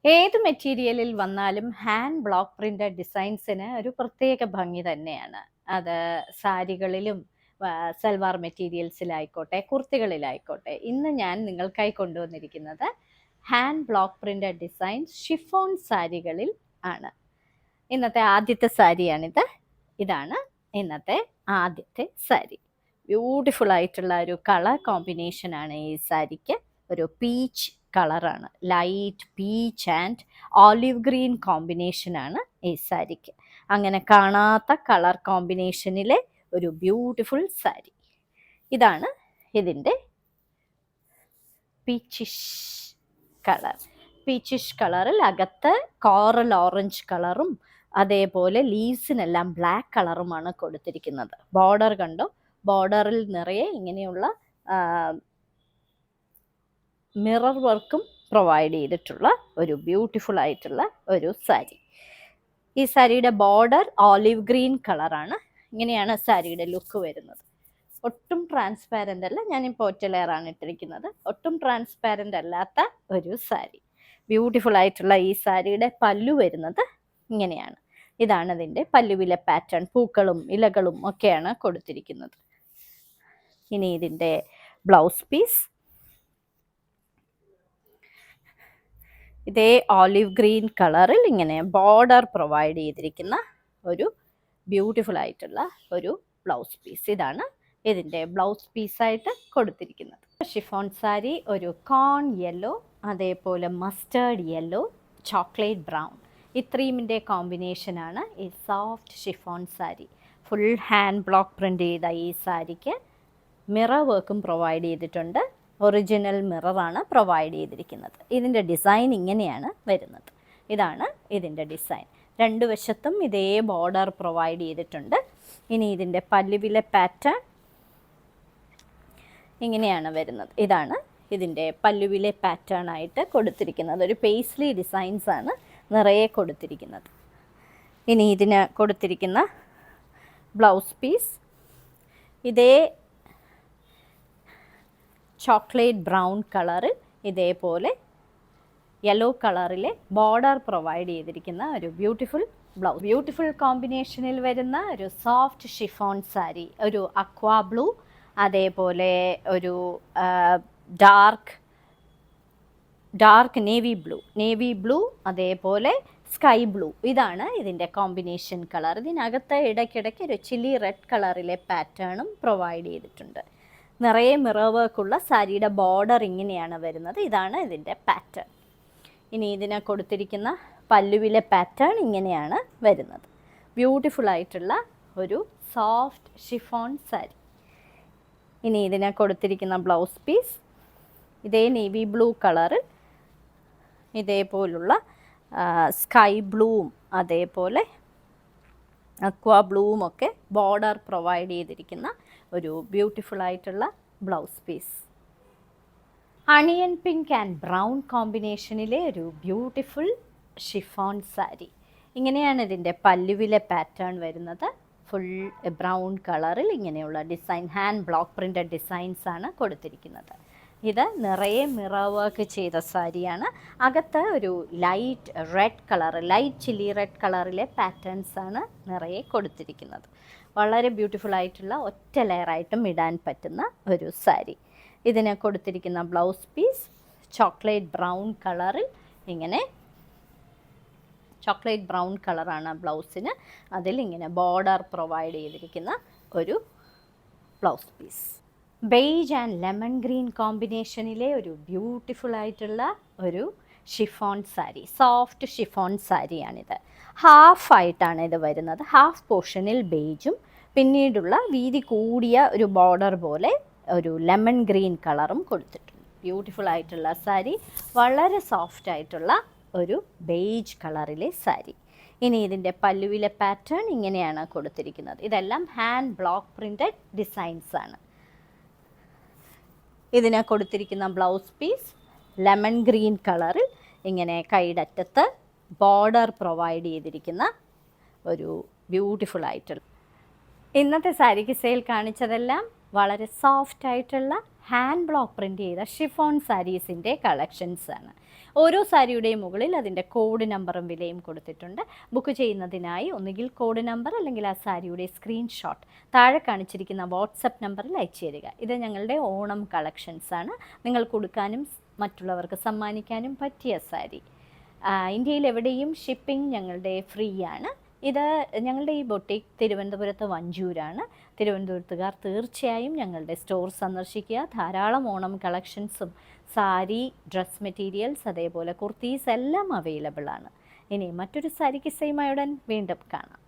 ഏത് മെറ്റീരിയലിൽ വന്നാലും ഹാൻഡ് ബ്ലോക്ക് പ്രിന്റഡ് ഡിസൈൻസിന് ഒരു പ്രത്യേക ഭംഗി തന്നെയാണ്. അത് സാരികളിലും സൽവാർ മെറ്റീരിയൽസിലായിക്കോട്ടെ, കുർത്തികളിലായിക്കോട്ടെ. ഇന്ന് ഞാൻ നിങ്ങൾക്കായി കൊണ്ടുവന്നിരിക്കുന്നത് hand block printed designs chiffon സാരികളിൽ ആണ്. ഇന്നത്തെ ആദ്യത്തെ സാരിയാണിത്. ഇതാണ് ഇന്നത്തെ ആദ്യത്തെ സാരി. ബ്യൂട്ടിഫുൾ ആയിട്ടുള്ള ഒരു കളർ കോമ്പിനേഷനാണ് ഈ സാരിക്ക്. ഒരു പീച്ച് കളറാണ്, light peach and olive green കോമ്പിനേഷനാണ് ഈ സാരിക്ക്. അങ്ങനെ കാണാത്ത കളർ കോമ്പിനേഷനിലെ ഒരു ബ്യൂട്ടിഫുൾ സാരി. ഇതാണ് ഇതിൻ്റെ പീച്ചിഷ് കളർ. പീച്ചിഷ് കളറിൽ അകത്ത് കോറൽ ഓറഞ്ച് കളറും അതേപോലെ ലീവ്സിനെല്ലാം ബ്ലാക്ക് കളറുമാണ് കൊടുത്തിരിക്കുന്നത്. ബോർഡർ കണ്ടോ, ബോർഡറിൽ നിറയെ ഇങ്ങനെയുള്ള മിറർ വർക്കും പ്രൊവൈഡ് ചെയ്തിട്ടുള്ള ഒരു ബ്യൂട്ടിഫുൾ ആയിട്ടുള്ള ഒരു സാരി. ഈ സാരിയുടെ ബോർഡർ ഓലിവ് ഗ്രീൻ കളറാണ്. ഇങ്ങനെയാണ് സാരിയുടെ ലുക്ക് വരുന്നത്. ഒട്ടും ട്രാൻസ്പാരൻ്റ് അല്ല, ഞാനിപ്പോൾ ഒറ്റ ലെയറാണ് ഇട്ടിരിക്കുന്നത്. ഒട്ടും ട്രാൻസ്പാരൻ്റ് അല്ലാത്ത ഒരു സാരി. ബ്യൂട്ടിഫുൾ ആയിട്ടുള്ള ഈ സാരിയുടെ പല്ലു വരുന്നത് ഇങ്ങനെയാണ്. ഇതാണ് ഇതിൻ്റെ പല്ലുവിലെ പാറ്റേൺ. പൂക്കളും ഇലകളും ഒക്കെയാണ് കൊടുത്തിരിക്കുന്നത്. ഇനി ഇതിൻ്റെ ബ്ലൗസ് പീസ്. ഇതേ ഓലിവ് ഗ്രീൻ കളറിൽ ഇങ്ങനെ ബോർഡർ പ്രൊവൈഡ് ചെയ്തിരിക്കുന്ന ഒരു ബ്യൂട്ടിഫുൾ ആയിട്ടുള്ള ഒരു ബ്ലൗസ് പീസ്. ഇതാണ് ഇതിൻ്റെ ബ്ലൗസ് പീസായിട്ട് കൊടുത്തിരിക്കുന്നത്. ഷിഫോൺ സാരി ഒരു കോൺ യെല്ലോ, അതേപോലെ മസ്റ്റേർഡ് യെല്ലോ, ചോക്ലേറ്റ് ബ്രൗൺ, ഇത്രയുമിൻ്റെ കോമ്പിനേഷനാണ് ഈ soft chiffon sari. Full hand block print ചെയ്ത ഈ സാരിക്ക് മിറർ വർക്കും പ്രൊവൈഡ് ചെയ്തിട്ടുണ്ട്. ഒറിജിനൽ മിററാണ് പ്രൊവൈഡ് ചെയ്തിരിക്കുന്നത്. ഇതിൻ്റെ ഡിസൈൻ ഇങ്ങനെയാണ് വരുന്നത്. ഇതാണ് ഇതിൻ്റെ ഡിസൈൻ. രണ്ട് വശത്തും ഇതേ ബോർഡർ പ്രൊവൈഡ് ചെയ്തിട്ടുണ്ട്. ഇനി ഇതിൻ്റെ പല്ലുവിലെ പാറ്റേൺ ഇങ്ങനെയാണ് വരുന്നത്. ഇതാണ് ഇതിൻ്റെ പല്ലുവിലെ പാറ്റേൺ ആയിട്ട് കൊടുത്തിരിക്കുന്നത്. ഒരു പേസ്ലി ഡിസൈൻസ് ആണ് നിറയെ കൊടുത്തിരിക്കുന്നത്. ഇനി ഇതിന് കൊടുത്തിരിക്കുന്ന ബ്ലൗസ് പീസ് ഇതേ ചോക്ലേറ്റ് ബ്രൗൺ കളറിൽ ഇതേപോലെ യെല്ലോ കളറിലെ ബോർഡർ പ്രൊവൈഡ് ചെയ്തിരിക്കുന്ന ഒരു ബ്യൂട്ടിഫുൾ ബ്ലൗസ്. ബ്യൂട്ടിഫുൾ കോമ്പിനേഷനിൽ വരുന്ന ഒരു സോഫ്റ്റ് ഷിഫോൺ സാരി. ഒരു അക്വാ ബ്ലൂ, അതേപോലെ ഒരു ഡാർക്ക് നേവി ബ്ലൂ, അതേപോലെ സ്കൈ ബ്ലൂ. ഇതാണ് ഇതിൻ്റെ കോമ്പിനേഷൻ കളർ. ഇതിനകത്ത് ഇടയ്ക്കിടയ്ക്ക് ഒരു ചില്ലി റെഡ് കളറിലെ പാറ്റേണും പ്രൊവൈഡ് ചെയ്തിട്ടുണ്ട്. നിറയെ മിറർ വർക്കുള്ള സാരിയുടെ ബോർഡർ ഇങ്ങനെയാണ് വരുന്നത്. ഇതാണ് ഇതിൻ്റെ പാറ്റേൺ. ഇനി ഇതിന് കൊടുത്തിരിക്കുന്ന പല്ലുവിലെ പാറ്റേൺ ഇങ്ങനെയാണ് വരുന്നത്. ബ്യൂട്ടിഫുൾ ആയിട്ടുള്ള ഒരു സോഫ്റ്റ് ഷിഫോൺ സാരി. ഇനി ഇതിന് കൊടുത്തിരിക്കുന്ന ബ്ലൗസ് പീസ് ഇതേ നേവി ബ്ലൂ കളറിൽ ഇതേപോലുള്ള സ്കൈ ബ്ലൂവും അതേപോലെ അക്വാ ബ്ലൂവും ഒക്കെ ബോർഡർ പ്രൊവൈഡ് ചെയ്തിരിക്കുന്ന ഒരു ബ്യൂട്ടിഫുൾ ആയിട്ടുള്ള blouse piece. Onion pink and brown കോമ്പിനേഷനിലെ ഒരു ബ്യൂട്ടിഫുൾ ഷിഫോൺ സാരി. ഇങ്ങനെയാണ് ഇതിൻ്റെ പല്ലുവിലെ പാറ്റേൺ വരുന്നത്. ഫുൾ ബ്രൗൺ കളറിൽ ഇങ്ങനെയുള്ള design, hand block printed designs ആണ് കൊടുത്തിരിക്കുന്നത്. ഇത് നിറയെ മിറർ വർക്ക് ചെയ്ത സാരിയാണ്. അകത്ത് ഒരു light red colour, light chilli red കളറിലെ പാറ്റേൺസ് ആണ് നിറയെ കൊടുത്തിരിക്കുന്നത്. വളരെ ബ്യൂട്ടിഫുൾ ആയിട്ടുള്ള ഒറ്റ ലെയറായിട്ടും ഇടാൻ പറ്റുന്ന ഒരു സാരി. ഇതിന് കൊടുത്തിരിക്കുന്ന ബ്ലൗസ് പീസ് ചോക്ലേറ്റ് ബ്രൗൺ കളറിൽ ഇങ്ങനെ, ചോക്ലേറ്റ് ബ്രൗൺ കളറാണ് ബ്ലൗസിന്. അതിൽ ഇങ്ങനെ ബോർഡർ പ്രൊവൈഡ് ചെയ്തിരിക്കുന്ന ഒരു blouse piece. Beige and lemon green കോമ്പിനേഷനിലെ ഒരു ബ്യൂട്ടിഫുൾ ആയിട്ടുള്ള ഒരു ഷിഫോൺ സാരി, സോഫ്റ്റ് ഷിഫോൺ സാരിയാണിത്. ഹാഫായിട്ടാണ് ഇത് വരുന്നത്. ഹാഫ് പോർഷനിൽ ബെയ്ജും പിന്നീടുള്ള വീതി കൂടിയ ഒരു ബോർഡർ പോലെ ഒരു ലെമൺ ഗ്രീൻ കളറും കൊടുത്തിട്ടുണ്ട്. ബ്യൂട്ടിഫുൾ ആയിട്ടുള്ള സാരി, വളരെ സോഫ്റ്റ് ആയിട്ടുള്ള ഒരു ബെയ്ജ് കളറിലെ സാരി. ഇനി ഇതിൻ്റെ പല്ലുവിലെ പാറ്റേൺ ഇങ്ങനെയാണ് കൊടുത്തിരിക്കുന്നത്. ഇതെല്ലാം ഹാൻഡ് ബ്ലോക്ക് പ്രിൻ്റഡ് ഡിസൈൻസ് ആണ്. ഇതിന് കൊടുത്തിരിക്കുന്ന ബ്ലൗസ് പീസ് ലെമൺ ഗ്രീൻ കളറിൽ ഇങ്ങനെ കൈയുടെ അറ്റത്ത് ബോർഡർ പ്രൊവൈഡ് ചെയ്തിരിക്കുന്ന ഒരു ബ്യൂട്ടിഫുൾ ആയിട്ടുള്ള. ഇന്നത്തെ സാരിക്ക് സെയിൽ കാണിച്ചതെല്ലാം വളരെ സോഫ്റ്റ് ആയിട്ടുള്ള ഹാൻഡ് ബ്ലോക്ക് പ്രിൻ്റ് ചെയ്ത ഷിഫോൺ സാരീസിൻ്റെ കളക്ഷൻസ് ആണ്. ഓരോ സാരിയുടെയും മുകളിൽ അതിൻ്റെ കോഡ് നമ്പറും വിലയും കൊടുത്തിട്ടുണ്ട്. ബുക്ക് ചെയ്യുന്നതിനായി ഒന്നുകിൽ കോഡ് നമ്പർ അല്ലെങ്കിൽ ആ സാരിയുടെ സ്ക്രീൻഷോട്ട് താഴെ കാണിച്ചിരിക്കുന്ന വാട്സപ്പ് നമ്പറിൽ അയച്ചു തരിക. ഇത് ഞങ്ങളുടെ ഓണം കളക്ഷൻസ് ആണ്. നിങ്ങൾക്ക് കൊടുക്കാനും മറ്റുള്ളവർക്ക് സമ്മാനിക്കാനും പറ്റിയ സാരി. ഇന്ത്യയിൽ എവിടെയും ഷിപ്പിംഗ് ഞങ്ങളുടെ ഫ്രീ ആണ്. ഇത് ഞങ്ങളുടെ ഈ ബൊട്ടിക് തിരുവനന്തപുരത്ത് വഞ്ചൂരാണ്. തിരുവനന്തപുരത്തുകാർ തീർച്ചയായും ഞങ്ങളുടെ സ്റ്റോർ സന്ദർശിക്കുക. ധാരാളം ഓണം കളക്ഷൻസും സാരി, ഡ്രസ് മെറ്റീരിയൽസ്, അതേപോലെ കുർത്തീസ് എല്ലാം അവൈലബിൾ ആണ്. ഇനി മറ്റൊരു സാരി കിസ്സയുമായി ഉടൻ വീണ്ടും കാണാം.